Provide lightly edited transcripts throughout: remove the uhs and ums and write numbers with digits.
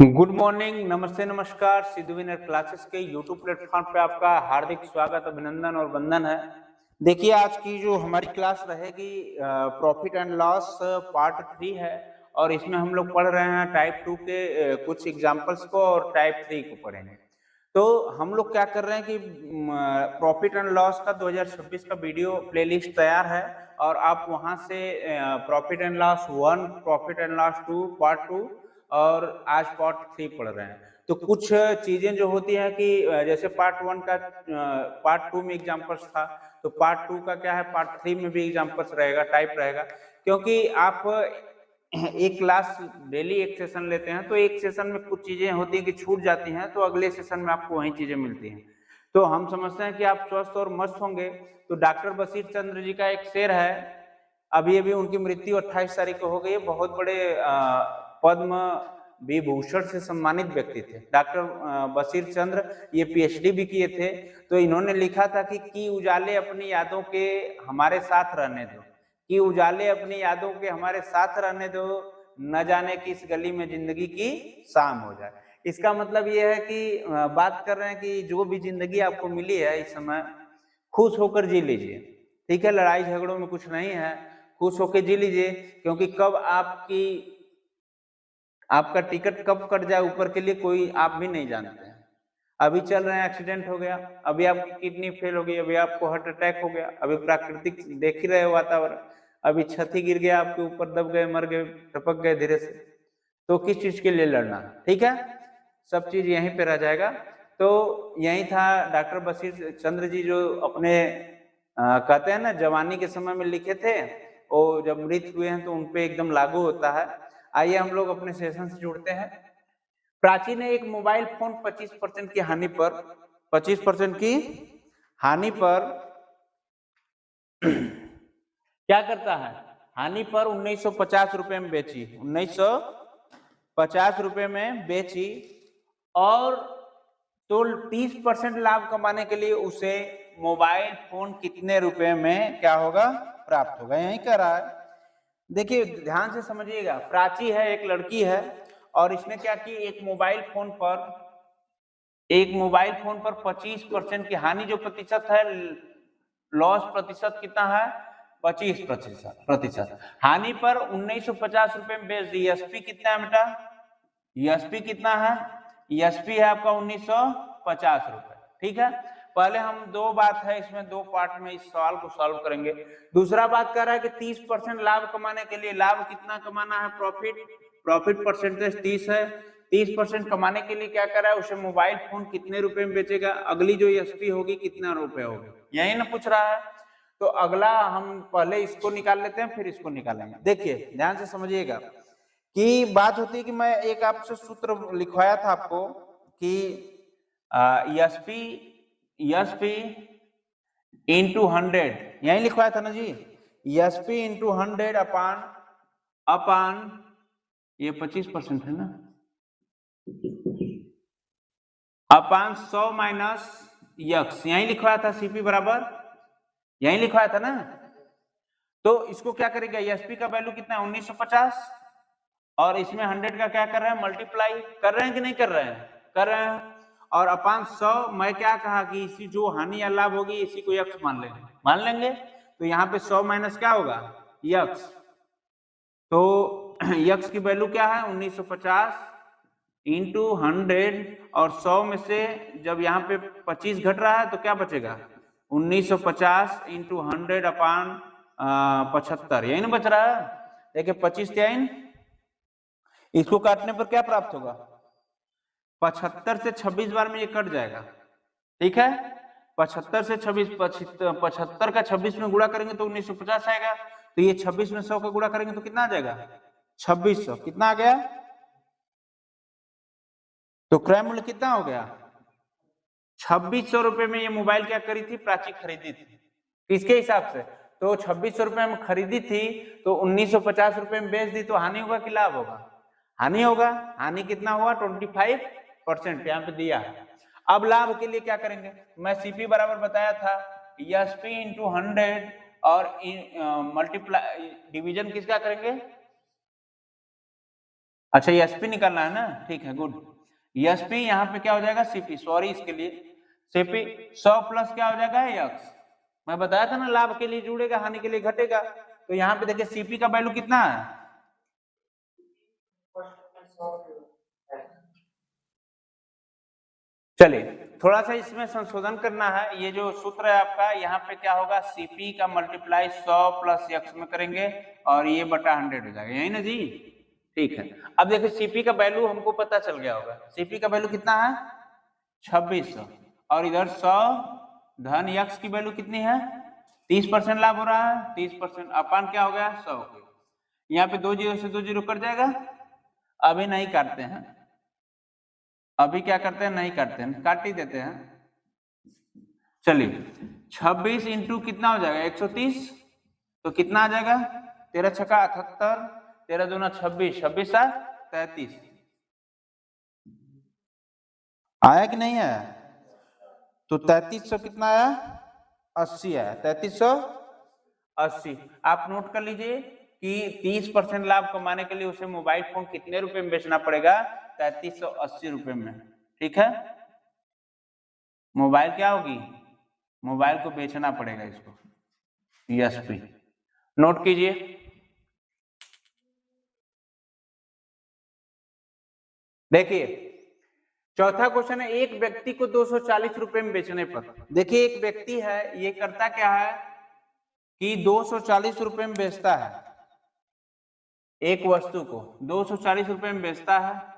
Good morning, नमस्ते, नमस्कार। Sidhu winner classes के यूट्यूब प्लेटफॉर्म पे आपका हार्दिक स्वागत, अभिनंदन और वंदन है। देखिए, आज की जो हमारी क्लास रहेगी प्रॉफिट एंड लॉस पार्ट 3 है और इसमें हम लोग पढ़ रहे हैं टाइप 2 के कुछ एग्जांपल्स को और टाइप 3 को पढ़ेंगे। तो हम लोग क्या कर रहे हैं कि प्रॉफिट एंड लॉस का 2026 का वीडियो प्लेलिस्ट तैयार है और आप वहां से profit and loss 1, profit and loss 2, part 2 और आज पार्ट 3 पढ़ रहे हैं। तो कुछ चीजें जो होती हैं कि जैसे पार्ट 1 का पार्ट 2 में एग्जांपल्स था, तो पार्ट 2 का क्या है, पार्ट 3 में भी एग्जांपल्स रहेगा, टाइप रहेगा। क्योंकि आप एक क्लास डेली एक सेशन लेते हैं तो एक सेशन में कुछ चीजें होती हैं कि छूट जाती हैं, तो अगले सेशन में आपको वही चीजें मिलती हैं। तो हम समझते हैं कि आप स्वस्थ और मस्त होंगे। तो डॉक्टर बशीर चंद्र जी का एक शेर है, अभी अभी उनकी मृत्यु 28 तारीख को हो गई है। बहुत बड़े पद्म विभूषण से सम्मानित व्यक्ति थे डॉक्टर बशीर चंद्र। ये पीएचडी भी किए थे। तो इन्होंने लिखा था कि उजाले अपनी यादों के हमारे साथ रहने दो, कि उजाले अपनी यादों के हमारे साथ रहने दो, न जाने किस गली में जिंदगी की शाम हो जाए। इसका मतलब ये है कि बात कर रहे हैं कि जो भी जिंदगी आपको मिली है इस समय, खुश होकर जी लीजिए। ठीक है, लड़ाई झगड़ों में कुछ नहीं है, खुश होकर जी लीजिए। क्योंकि कब आपका टिकट कब कट जाए ऊपर के लिए कोई आप भी नहीं जानते हैं। अभी चल रहे हैं, एक्सीडेंट हो गया, अभी आपकी किडनी फेल हो गई, अभी आपको हार्ट अटैक हो गया, अभी प्राकृतिक देख ही रहे हो वातावरण, अभी छत ही गिर गया आपके ऊपर, दब गए, मर गए, टपक गए धीरे से। तो किस चीज के लिए लड़ना? ठीक है, सब चीज यहीं पे रह जाएगा। तो यही था डॉक्टर बशीर चंद्र जी जो अपने कहते हैं ना जवानी के समय में लिखे थे, और जब मृत हुए हैं तो उनपे एकदम लागू होता है। आइए हम लोग अपने सेशन से जुड़ते हैं। प्राची ने एक मोबाइल फोन 25% की हानि पर 25% की हानि पर क्या करता है, हानि पर 1950 रुपए में बेची, 1950 रुपए में बेची। और तो 30% लाभ कमाने के लिए उसे मोबाइल फोन कितने रुपए में क्या होगा, प्राप्त होगा, यही कह रहा है। देखिए ध्यान से समझिएगा, प्राची है, एक लड़की है, और इसने क्या की, एक मोबाइल फोन पर 25% की हानि, जो प्रतिशत है, लॉस प्रतिशत कितना है, 25%। हानि पर 1950 रुपए में बेच दी। एसपी कितना है बेटा, एसपी कितना है, एसपी है आपका 1950 रुपए। ठीक है, पहले हम दो बात है इसमें, दो पार्ट में इस सवाल को सॉल्व करेंगे। दूसरा बात कर रहा है कि 30% लाभ कमाने के लिए, लाभ कितना कमाना है, प्रॉफिट परसेंटेज 30 है। 30% कमाने के लिए क्या कर रहा है, उसे मोबाइल फोन कितने रुपए में बेचेगा, अगली जो एसपी होगी कितना रुपए होगी, यही ना पूछ रहा है। तो अगला हम पहले इसको निकाल लेते हैं, फिर इसको निकालेंगे। देखिए ध्यान से समझिएगा कि बात होती है कि मैं एक आपसे सूत्र लिखवाया था आपको कि एसपी इंटू 100, यही लिखवाया था ना जी, एसपी इंटू 100 अपान ये 25% है ना, अपान 100 माइनस यक्स, यही लिखवाया था। सीपी बराबर यही लिखवाया था ना। तो इसको क्या करेंगे, एसपी का वैल्यू कितना है, 1950, और इसमें 100 का क्या कर रहे हैं, मल्टीप्लाई कर रहे हैं कि नहीं कर रहे हैं, कर रहे हैं। और अपान 100, मैं क्या कहा कि इसी जो हानि या लाभ होगी इसी को यक्स मान लेंगे। तो यहाँ पे 100 माइनस क्या होगा, यक्स। तो यक्स की वैल्यू क्या है, 1950 इंटू 100, और 100 में से जब यहाँ पे 25 घट रहा है तो क्या बचेगा, 1950 इंटू 100 अपान 75, यही ना बच रहा है। देखिए 25 3, इसको काटने पर क्या प्राप्त होगा, 75 से 26 बार में ये कट जाएगा। ठीक है, 75 से 26, 75 का 26 में गुणा करेंगे तो 1950 आएगा। तो ये 26 में 100 का गुणा करेंगे तो कितना आ जाएगा, 2600। कितना आ गया, तो क्रय मूल्य कितना हो गया, 2600 रुपए में ये मोबाइल क्या करी थी, प्राची खरीदी थी। किसके हिसाब से, तो 2600 रुपए में खरीदी थी, तो 1950 रुपए में बेच दी, तो हानि होगा कि लाभ होगा, हानि होगा। हानि कितना हुआ, 25% यहाँ पे दिया है। अब लाभ के लिए क्या करेंगे, मैं सीपी बराबर बताया था, एसपी इंटू 100, और मल्टीप्लाई डिवीजन किसका करेंगे, अच्छा एसपी निकालना है ना, ठीक है गुड। एसपी यहाँ पे क्या हो जाएगा सीपी, सॉरी इसके लिए सीपी 100 प्लस क्या हो जाएगा एक्स। मैं बताया था ना लाभ के लिए जुड़ेगा हानि के लिए घटेगा। तो यहाँ पे देखिए सीपी का वैल्यू कितना है, चलिए थोड़ा सा इसमें संशोधन करना है। ये जो सूत्र है आपका यहाँ पे क्या होगा, सीपी का मल्टीप्लाई 100 प्लस एक्स में करेंगे और ये बटा 100 हो जाएगा, यही ना जी, ठीक है। अब देखिए सीपी का वैल्यू हमको पता चल गया होगा, सीपी का वैल्यू कितना है 2600 और इधर 100 धन यक्स की वैल्यू कितनी है 30% लाभ हो रहा है 30% अपान क्या हो गया 100। यहाँ पे 2 जीरो से 2 जीरो कट जाएगा, अभी नहीं काटते हैं, अभी क्या करते हैं नहीं काटते हैं, काट ही देते हैं। चलिए 26 इंटू कितना हो जाएगा 130, तो कितना आ जाएगा 13 छक्का 78, 13 दूना 26, 26 33 आया कि नहीं आया, तो 3300 कितना आया 80 आया, 3380। आप नोट कर लीजिए कि 30% लाभ कमाने के लिए उसे मोबाइल फोन कितने रुपए में बेचना पड़ेगा 3380 रुपए में, ठीक है। मोबाइल क्या होगी, मोबाइल को बेचना पड़ेगा इसको, एसपी नोट कीजिए। देखिए चौथा क्वेश्चन है, एक व्यक्ति को 240 रुपए में बेचने पर, देखिए एक व्यक्ति है ये करता क्या है कि 240 रुपए में बेचता है, एक वस्तु को 240 रुपए में बेचता है,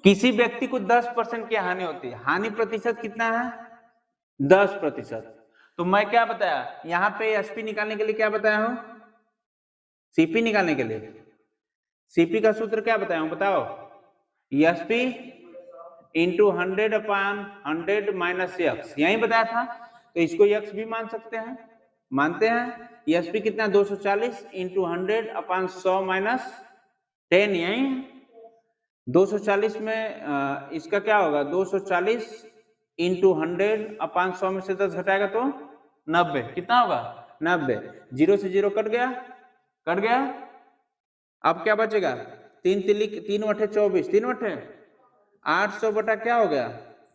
किसी व्यक्ति को 10% की हानि होती है, हानि प्रतिशत कितना है 10%। तो मैं क्या बताया यहाँ पे एसपी निकालने के लिए क्या बताया हूं, सीपी निकालने के लिए सीपी का सूत्र क्या बताया हूं बताओ, एसपी इंटू 100 अपान 100 माइनस एक्स, यही बताया था। तो इसको एक्स भी मान सकते हैं, मानते हैं। एसपी कितना 240 इंटू 100 अपान 100 माइनस 10, यही 240 में इसका क्या होगा 240 इंटू 100 अपान 100 में से 10 घटाएगा तो 90, कितना होगा 90, 0 से 0 कट गया, कट गया। अब क्या बचेगा 3 3 वठे 24, 3 वठे 800 बटा क्या हो गया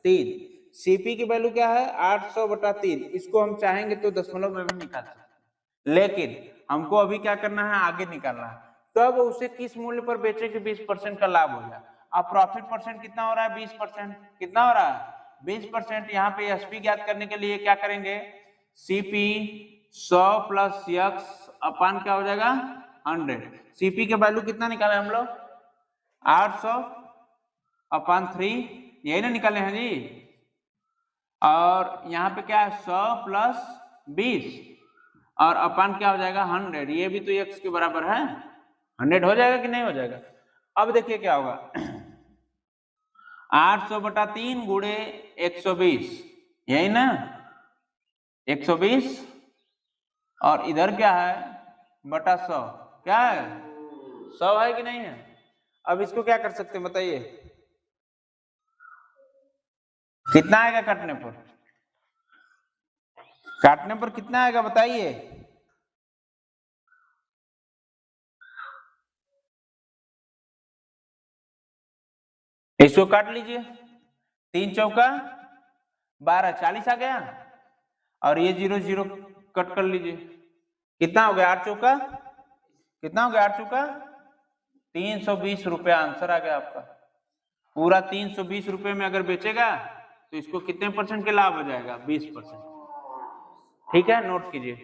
3। सीपी की वैल्यू क्या है 800 बटा 3, इसको हम चाहेंगे तो दशमलव में भी निकाल सकते, लेकिन हमको अभी क्या करना है आगे निकालना है, तब उसे किस मूल्य पर बेचे कि 20% का लाभ हो जाए। अब प्रॉफिट परसेंट कितना हो रहा है 20%, कितना हो रहा है 20%। यहाँ पे एसपी ज्ञात करने के लिए क्या करेंगे, सीपी 100 प्लस एक्स अपान क्या हो जाएगा 100। सीपी के वैल्यू कितना निकाले हम लोग 800 अपान 3, यही ना निकाले हैं जी। और यहाँ पे क्या है 100 प्लस 20 और अपान क्या हो जाएगा 100, ये भी तो एक्स के बराबर है, 100 हो जाएगा कि नहीं हो जाएगा। अब देखिए क्या होगा 800 बटा 3 गुणे 120, यही ना 120 और इधर क्या है बटा 100, क्या है 100 है कि नहीं है। अब इसको क्या कर सकते हैं बताइए, कितना आएगा काटने पर, काटने पर कितना आएगा बताइए, इसको काट लीजिए 3 चौका 12, 40 आ गया और ये 0 0 कट कर लीजिए, कितना हो गया 8 चौका, कितना हो गया 8 चौका 320 रुपए आंसर आ गया आपका। पूरा 320 रुपए में अगर बेचेगा तो इसको कितने परसेंट के लाभ हो जाएगा 20%, ठीक है नोट कीजिए।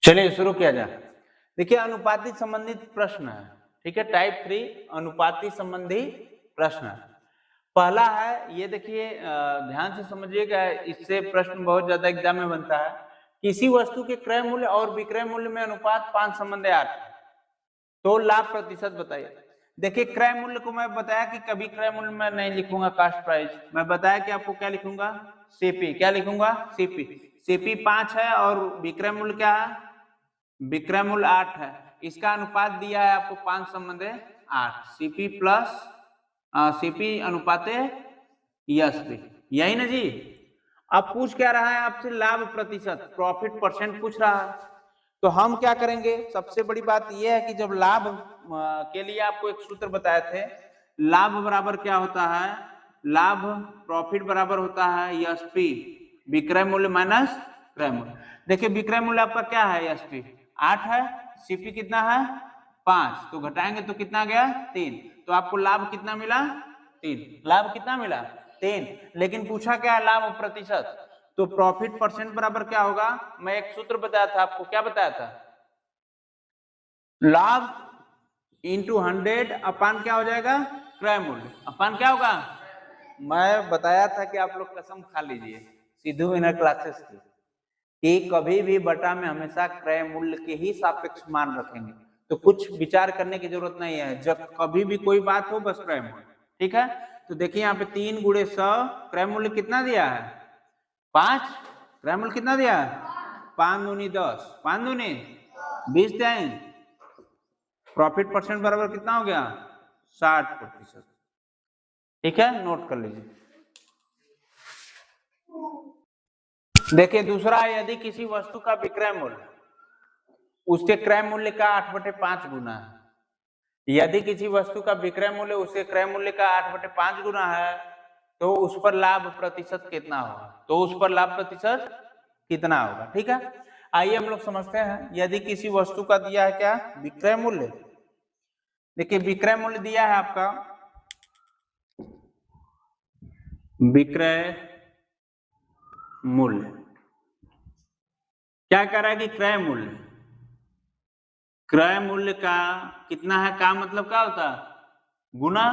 चलिए शुरू किया जाए। देखिए अनुपाती संबंधित प्रश्न है, ठीक है, टाइप 3 अनुपाती संबंधी प्रश्न है। पहला है ये देखिए ध्यान से समझिएगा, इससे प्रश्न बहुत ज्यादा एग्जाम में बनता है। किसी वस्तु के क्रय मूल्य और विक्रय मूल्य में अनुपात 5 संबंध 8, तो लाभ प्रतिशत बताइए। देखिए क्रय मूल्य को मैं बताया कि कभी क्रय मूल्य में नहीं लिखूंगा कास्ट प्राइस, मैं बताया कि आपको क्या लिखूंगा सीपी, क्या लिखूंगा सीपी, सीपी 5 है और विक्रय मूल्य क्या है विक्रय मूल्य 8 है, इसका अनुपात दिया है आपको 5 संबंध 8, सीपी प्लस सीपी अनुपात एसपी, यही ना जी। अब पूछ क्या रहा है आपसे, लाभ प्रतिशत, प्रॉफिट परसेंट पूछ रहा है। तो हम क्या करेंगे, सबसे बड़ी बात यह है कि जब लाभ के लिए आपको एक सूत्र बताए थे, लाभ बराबर क्या होता है, लाभ प्रॉफिट बराबर होता है एसपी, विक्रय मूल्य माइनस क्रय मूल्य। देखिए विक्रय मूल्य आपका क्या है, एसपी 8 है, सीपी कितना है 5, तो घटाएंगे तो कितना गया 3, तो आपको लाभ कितना मिला 3, लाभ कितना मिला 3। लेकिन पूछा क्या है, लाभ प्रतिशत, तो प्रॉफिट परसेंट बराबर क्या होगा, मैं एक सूत्र बताया था आपको, क्या बताया था, लाभ इंटू 100 अपान क्या हो जाएगा, क्रय मूल्य, अपान क्या होगा, मैं बताया था कि आप लोग कसम खा लीजिए सिद्धू विनर क्लासेस की, कि कभी भी बटा में हमेशा क्रय मूल्य के ही सापेक्ष मान रखेंगे, तो कुछ विचार करने की जरूरत नहीं है, जब कभी भी कोई बात हो बस क्रय मूल्य, ठीक है। तो देखिए यहाँ पे 3 गुणे 100, क्रय मूल्य कितना दिया है 5, क्रय मूल्य कितना दिया है 5 दूनी 10, 5 दूनी 20 दें, प्रॉफिट परसेंट बराबर कितना हो गया 60%, ठीक है, नोट कर लीजिए। देखिए दूसरा, यदि किसी वस्तु का विक्रय मूल्य उसके क्रय मूल्य का 8/5 गुना है, यदि किसी वस्तु का विक्रय मूल्य उसके क्रय मूल्य का 8/5 गुना है, तो उस पर लाभ प्रतिशत कितना होगा, तो उस पर लाभ प्रतिशत कितना होगा, ठीक है। आइए हम लोग समझते हैं, यदि किसी वस्तु का दिया है क्या विक्रय मूल्य, देखिए विक्रय मूल्य दिया है आपका, विक्रय मूल्य क्या कह रहा है कि क्रय मूल्य, क्रय मूल्य का कितना है, का मतलब क्या होता है गुना,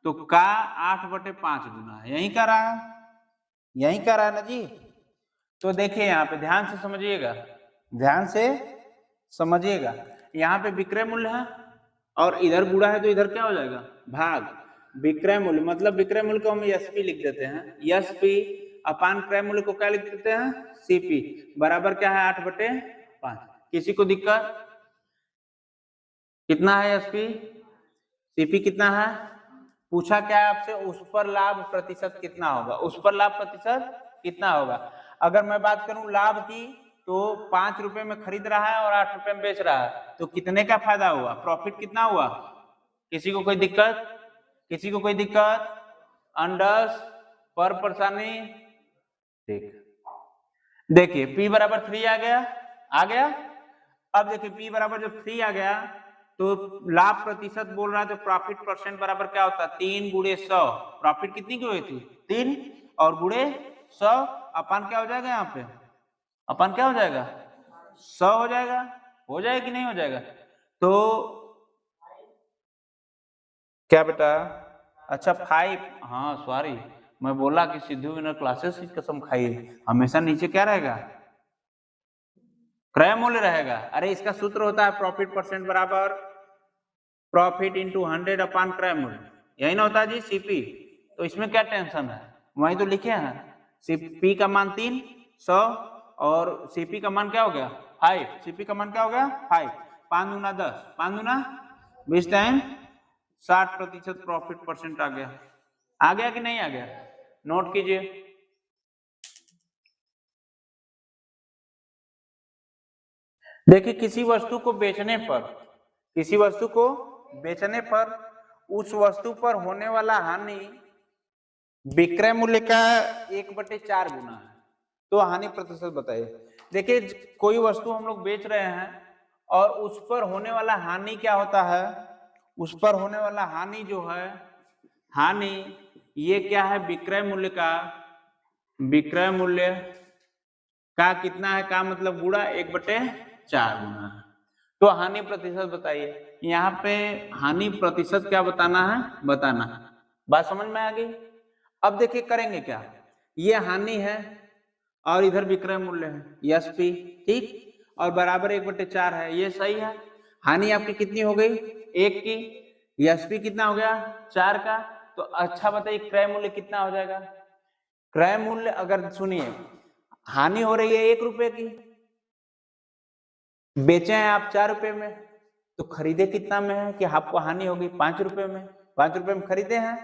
तो का 8/5 गुना है, यही कह रहा है, यही कह रहा है ना जी। तो देखिए यहाँ पे ध्यान से समझिएगा, ध्यान से समझिएगा, यहाँ पे विक्रय मूल्य है और इधर गुणा है, तो इधर क्या हो जाएगा भाग, विक्रय मूल्य मतलब विक्रय मूल्य को हम एसपी लिख देते हैं, एसपी अपान क्रय मूल्य को क्या लिख देते हैं सीपी, बराबर क्या है 8/5। किसी को दिक्कत, कितना है एसपी, सीपी कितना है, पूछा क्या है आपसे, उस पर लाभ प्रतिशत कितना होगा, उस पर लाभ प्रतिशत कितना होगा। अगर मैं बात करूं लाभ की, तो 5 रुपए में खरीद रहा है और 8 रुपए में बेच रहा है, तो कितने का फायदा हुआ, प्रॉफिट कितना हुआ, किसी को कोई दिक्कत, किसी को कोई दिक्कत, अंडस पर परेशानी, ठीक। देखिए P बराबर 3 आ गया, आ गया। अब देखिए P बराबर जब 3 आ गया, तो लाभ प्रतिशत बोल रहा है, तो प्रॉफिट परसेंट बराबर क्या होता है 3 गुणे 100, प्रॉफिट कितनी की हुई थी 3 और गुणे 100, अपन क्या हो जाएगा यहाँ पे, अपन क्या हो जाएगा 100 हो जाएगा, हो जाएगा कि नहीं हो जाएगा, तो क्या बेटा, अच्छा 5, हाँ सॉरी मैं बोला कि सिद्धू विनर क्लासेस की कसम खाई, हमेशा नीचे क्या रहेगा क्रय मूल्य रहेगा। अरे इसका सूत्र होता है प्रॉफिट परसेंट बराबर प्रॉफिट इंटू 100 अपान क्रय मूल्य, यही ना होता है जी सीपी, तो इसमें क्या टेंशन है, वही तो लिखे हैं, सीपी का मान 3 100 और सीपी का मान क्या हो गया 5, सीपी का मान क्या हो गया 5, 5 दूना 10, 5 दूना 20 टाइम 60% प्रॉफिट परसेंट आ गया कि नहीं आ गया, नोट कीजिए। देखिए किसी वस्तु को बेचने पर, किसी वस्तु को बेचने पर उस वस्तु पर होने वाला हानि विक्रय मूल्य का 1/4 गुना है, तो हानि प्रतिशत बताइए। देखिए कोई वस्तु हम लोग बेच रहे हैं और उस पर होने वाला हानि क्या होता है, उस पर होने वाला हानि जो है, हानि ये क्या है विक्रय मूल्य का, विक्रय मूल्य का कितना है, का मतलब गुणा 1/4 गुना है, तो हानि प्रतिशत बताइए। यहाँ पे हानि प्रतिशत क्या बताना है, बताना, बात समझ में आ गई। अब देखिए करेंगे क्या, ये हानि है और इधर विक्रय मूल्य है एसपी, ठीक, और बराबर 1/4 है, ये सही है। हानि आपकी कितनी हो गई 1 की, एसपी कितना हो गया 4 का, तो अच्छा बताइए क्रय मूल्य कितना हो जाएगा, क्रय मूल्य अगर सुनिए हानि हो रही है 1 रुपए की, बेचे हैं आप 4 रुपए में, तो खरीदे कितना में है कि आपको हानि हो गई 5 रुपए में, 5 रुपए में खरीदे हैं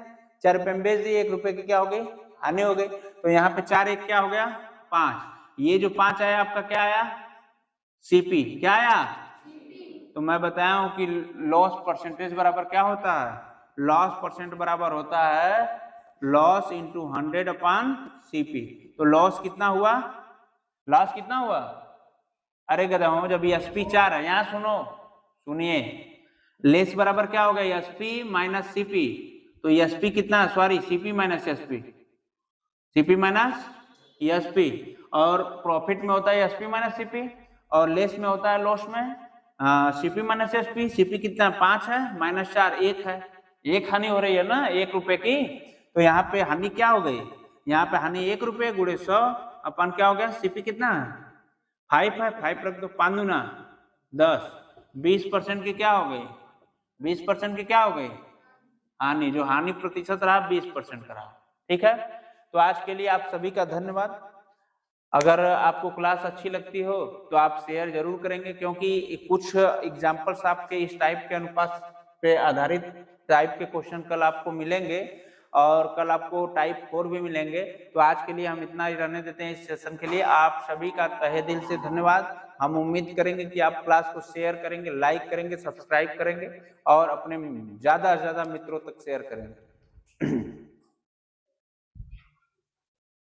4 रुपए में बेच दिए, 1 रुपए की क्या हो गई हानि हो गई। तो यहाँ पे 4 1 क्या हो गया 5, ये जो 5 आया आपका क्या आया सीपी, क्या आया तो मैं बताया हूं कि लॉस परसेंटेज बराबर क्या होता है, लॉस परसेंट बराबर होता है लॉस इंटू 100 अपॉन सीपी। तो लॉस कितना हुआ, लॉस कितना हुआ, अरे गधाओं जब एसपी 4 है, यहां सुनो सुनिए, लेस बराबर क्या होगा एसपी माइनस सीपी, तो एसपी कितना, sorry CP minus SP, CP minus SP, और प्रॉफिट में होता है एसपी माइनस सीपी, और लेस में होता है लॉस में सीपी माइनस एसपी। सीपी कितना 5 है माइनस 4 1 है, एक हानि हो रही है ना 1 रुपए की, तो यहाँ पे हानि क्या हो गई, यहाँ पे हानि 1 रुपए गुणे 100 अपन क्या हो गया सीपी कितना 5 है, 5 रख दो 5 दूना 10, 20% की क्या हो गई, 20% की क्या हो गई हानि, जो हानि प्रतिशत रहा 20% का रहा। ठीक है, तो आज के लिए आप सभी का धन्यवाद। अगर आपको क्लास अच्छी लगती हो तो आप शेयर जरूर करेंगे, क्योंकि कुछ एग्जाम्पल्स आपके इस टाइप के अनुपात पे आधारित टाइप के क्वेश्चन कल आपको मिलेंगे, और कल आपको टाइप 4 भी मिलेंगे। तो आज के लिए हम इतना ही रहने देते हैं इस सेशन के लिए। आप सभी का तहे दिल से धन्यवाद। हम उम्मीद करेंगे कि आप क्लास को शेयर करेंगे, लाइक करेंगे, सब्सक्राइब करेंगे और अपने ज्यादा से ज्यादा मित्रों तक शेयर करेंगे।